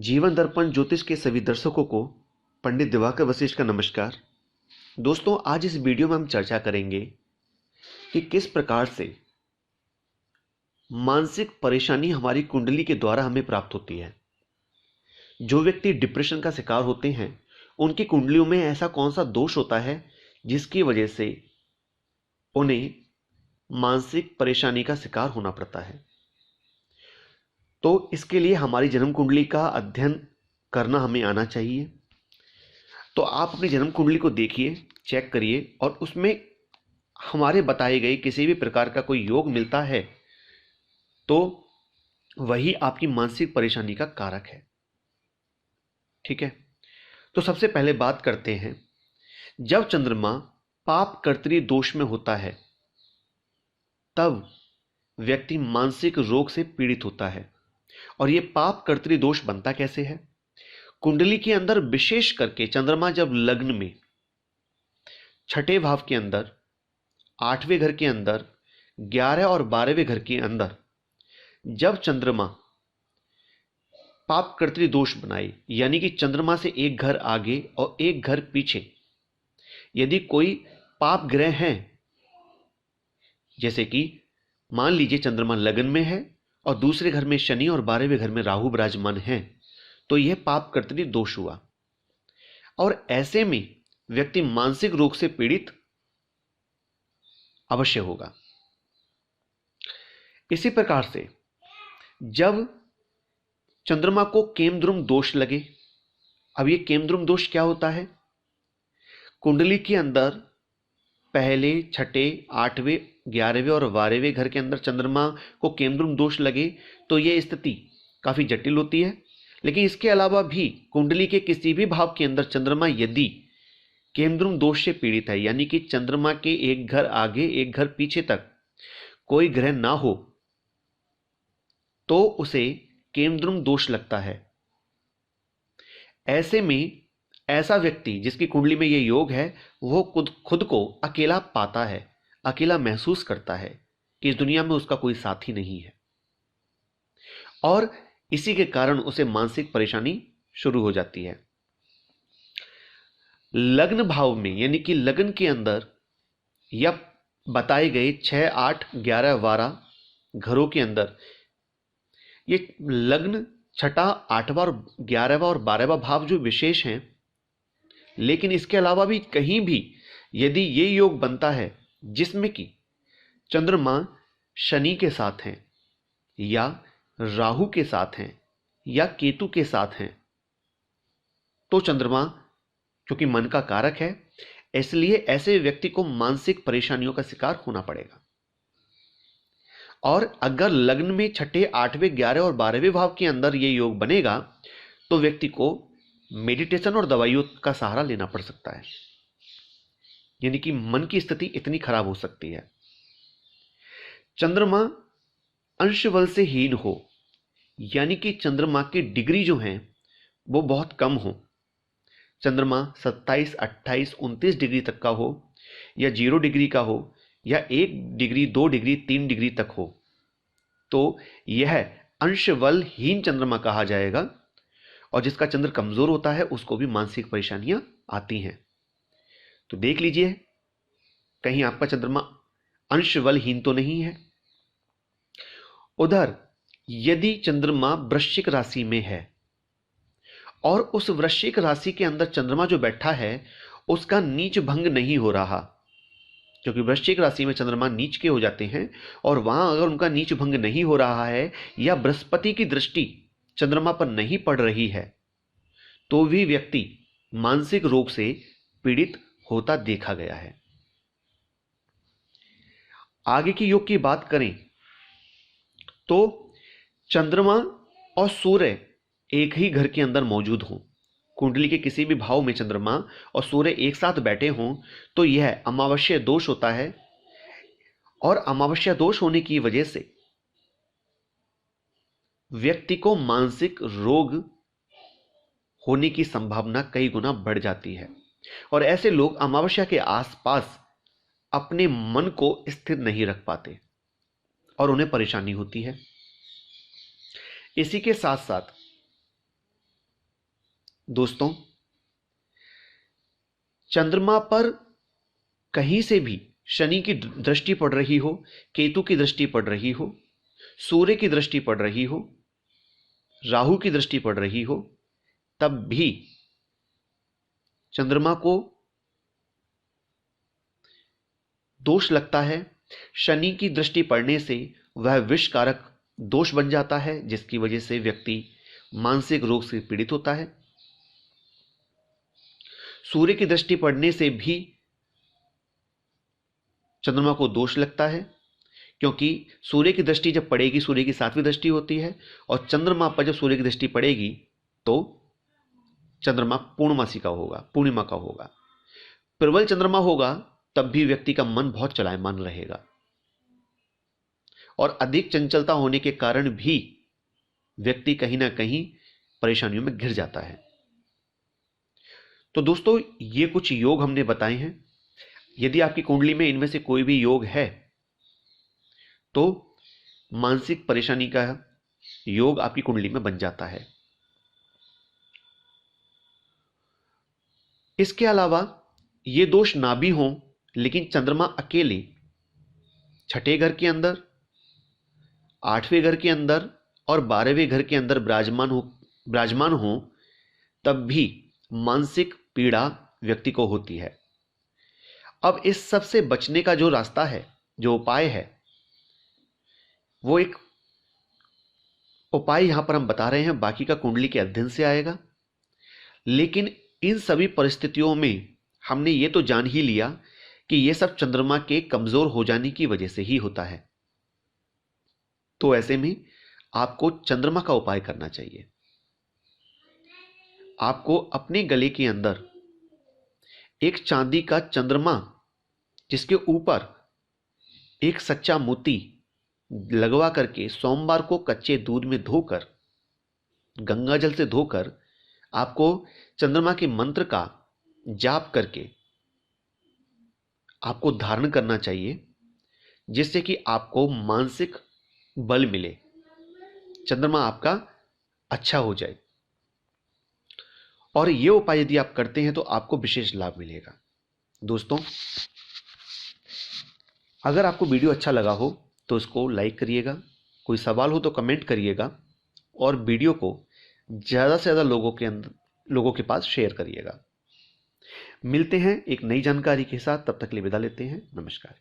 जीवन दर्पण ज्योतिष के सभी दर्शकों को पंडित दिवाकर वशिष्ठ का नमस्कार। दोस्तों, आज इस वीडियो में हम चर्चा करेंगे कि किस प्रकार से मानसिक परेशानी हमारी कुंडली के द्वारा हमें प्राप्त होती है। जो व्यक्ति डिप्रेशन का शिकार होते हैं, उनकी कुंडलियों में ऐसा कौन सा दोष होता है जिसकी वजह से उन्हें मानसिक परेशानी का शिकार होना पड़ता है। तो इसके लिए हमारी जन्म कुंडली का अध्ययन करना हमें आना चाहिए। तो आप अपनी जन्म कुंडली को देखिए, चेक करिए, और उसमें हमारे बताए गए किसी भी प्रकार का कोई योग मिलता है तो वही आपकी मानसिक परेशानी का कारक है। ठीक है, तो सबसे पहले बात करते हैं, जब चंद्रमा पाप कर्तरी दोष में होता है तब व्यक्ति मानसिक रोग से पीड़ित होता है। और यह पाप कर्तरी दोष बनता कैसे है? कुंडली के अंदर विशेष करके चंद्रमा जब लग्न में छठे भाव के अंदर, आठवें घर के अंदर, 11 और 12वें घर के अंदर जब चंद्रमा पाप कर्तरी दोष बनाए, यानी कि चंद्रमा से एक घर आगे और एक घर पीछे यदि कोई पाप ग्रह हैं, जैसे कि मान लीजिए चंद्रमा लग्न में है और दूसरे घर में शनि और 12वें घर में राहु विराजमान है, तो यह पाप कर्तरी दोष हुआ। और ऐसे में व्यक्ति मानसिक रोग से पीड़ित अवश्य होगा। इसी प्रकार से जब चंद्रमा को केमद्रुम दोष लगे, अब यह केमद्रुम दोष क्या होता है? कुंडली के अंदर पहले, छठे, आठवें, 11वें और 12वें घर के अंदर चंद्रमा को केमद्रुम दोष लगे तो यह स्थिति काफी जटिल होती है। लेकिन इसके अलावा भी कुंडली के किसी भी भाव के अंदर चंद्रमा यदि केमद्रुम दोष से पीड़ित है, यानी कि चंद्रमा के एक घर आगे एक घर पीछे तक कोई ग्रह ना हो, तो उसे केमद्रुम दोष लगता है। ऐसे में ऐसा व्यक्ति जिसकी कुंडली में यह योग है, वो खुद को अकेला पाता है, अकेला महसूस करता है कि इस दुनिया में उसका कोई साथी नहीं है, और इसी के कारण उसे मानसिक परेशानी शुरू हो जाती है। लग्न भाव में, यानी कि लग्न के अंदर या बताए गए 6, 8, 11, 12 घरों के अंदर ये लग्न छठा, 8वां और 11वां और 12वां भाव जो विशेष हैं, लेकिन इसके अलावा भी कहीं भी यदि ये योग बनता है जिसमें कि चंद्रमा शनि के साथ हैं या राहु के साथ हैं या केतु के साथ हैं, तो चंद्रमा क्योंकि मन का कारक है, इसलिए ऐसे व्यक्ति को मानसिक परेशानियों का शिकार होना पड़ेगा। और अगर लग्न में छठे, 8वें, 11 और 12वें भाव के अंदर यह योग बनेगा तो व्यक्ति को मेडिटेशन और दवाइयों का सहारा लेना पड़ सकता है, यानी कि मन की स्थिति इतनी खराब हो सकती है। चंद्रमा अंश बल से हीन हो, यानी कि चंद्रमा की डिग्री जो है वो बहुत कम हो, चंद्रमा 27, 28, 29 डिग्री तक का हो, या 0 डिग्री का हो, या 1 डिग्री, 2 डिग्री, 3 डिग्री तक हो, तो यह अंश बल हीन चंद्रमा कहा जाएगा। और जिसका चंद्र कमजोर होता है उसको भी मानसिक परेशानियां आती हैं। तो देख लीजिए कहीं आपका चंद्रमा अंश बलहीन तो नहीं है। उधर यदि चंद्रमा वृश्चिक राशि में है और उस वृश्चिक राशि के अंदर चंद्रमा जो बैठा है उसका नीच भंग नहीं हो रहा, क्योंकि वृश्चिक राशि में चंद्रमा नीच के हो जाते हैं, और वहां अगर उनका नीच भंग नहीं हो रहा है या बृहस्पति की दृष्टि चंद्रमा पर नहीं पड़ रही है, तो भी व्यक्ति मानसिक रोग से पीड़ित होता देखा गया है। आगे की योग की बात करें तो चंद्रमा और सूर्य एक ही घर के अंदर मौजूद हों, कुंडली के किसी भी भाव में चंद्रमा और सूर्य एक साथ बैठे हों, तो यह अमावस्या दोष होता है। और अमावस्या दोष होने की वजह से व्यक्ति को मानसिक रोग होने की संभावना कई गुना बढ़ जाती है, और ऐसे लोग अमावस्या के आसपास अपने मन को स्थिर नहीं रख पाते और उन्हें परेशानी होती है। इसी के साथ साथ दोस्तों, चंद्रमा पर कहीं से भी शनि की दृष्टि पड़ रही हो, केतु की दृष्टि पड़ रही हो, सूर्य की दृष्टि पड़ रही हो, राहु की दृष्टि पड़ रही हो, तब भी चंद्रमा को दोष लगता है। शनि की दृष्टि पड़ने से वह विषकारक दोष बन जाता है, जिसकी वजह से व्यक्ति मानसिक रोग से पीड़ित होता है। सूर्य की दृष्टि पड़ने से भी चंद्रमा को दोष लगता है, क्योंकि सूर्य की दृष्टि जब पड़ेगी, सूर्य की 7वीं दृष्टि होती है, और चंद्रमा पर जब सूर्य की दृष्टि पड़ेगी तो चंद्रमा पूर्णमासी का होगा, पूर्णिमा का होगा। प्रबल चंद्रमा होगा तब भी व्यक्ति का मन बहुत चलायमान रहेगा, और अधिक चंचलता होने के कारण भी व्यक्ति कहीं ना कहीं परेशानियों में घिर जाता है। तो दोस्तों, ये कुछ योग हमने बताए हैं। यदि आपकी कुंडली में इनमें से कोई भी योग है तो मानसिक परेशानी का योग आपकी कुंडली में बन जाता है। इसके अलावा ये दोष ना भी हों, लेकिन चंद्रमा अकेले छठे घर के अंदर, 8वें घर के अंदर और 12वें घर के अंदर विराजमान हो, तब भी मानसिक पीड़ा व्यक्ति को होती है। अब इस सब से बचने का जो रास्ता है, जो उपाय है, वो एक उपाय यहां पर हम बता रहे हैं, बाकी का कुंडली के अध्ययन से आएगा। लेकिन इन सभी परिस्थितियों में हमने ये तो जान ही लिया कि ये सब चंद्रमा के कमजोर हो जाने की वजह से ही होता है। तो ऐसे में आपको चंद्रमा का उपाय करना चाहिए। आपको अपने गले के अंदर एक चांदी का चंद्रमा, जिसके ऊपर एक सच्चा मोती लगवा करके, सोमवार को कच्चे दूध में धोकर, गंगा जल से धोकर, आपको चंद्रमा के मंत्र का जाप करके आपको धारण करना चाहिए, जिससे कि आपको मानसिक बल मिले, चंद्रमा आपका अच्छा हो जाए। और ये उपाय यदि आप करते हैं तो आपको विशेष लाभ मिलेगा। दोस्तों, अगर आपको वीडियो अच्छा लगा हो तो इसको लाइक करिएगा, कोई सवाल हो तो कमेंट करिएगा, और वीडियो को ज़्यादा से ज़्यादा लोगों के पास शेयर करिएगा। मिलते हैं एक नई जानकारी के साथ, तब तक के लिए विदा लेते हैं। नमस्कार।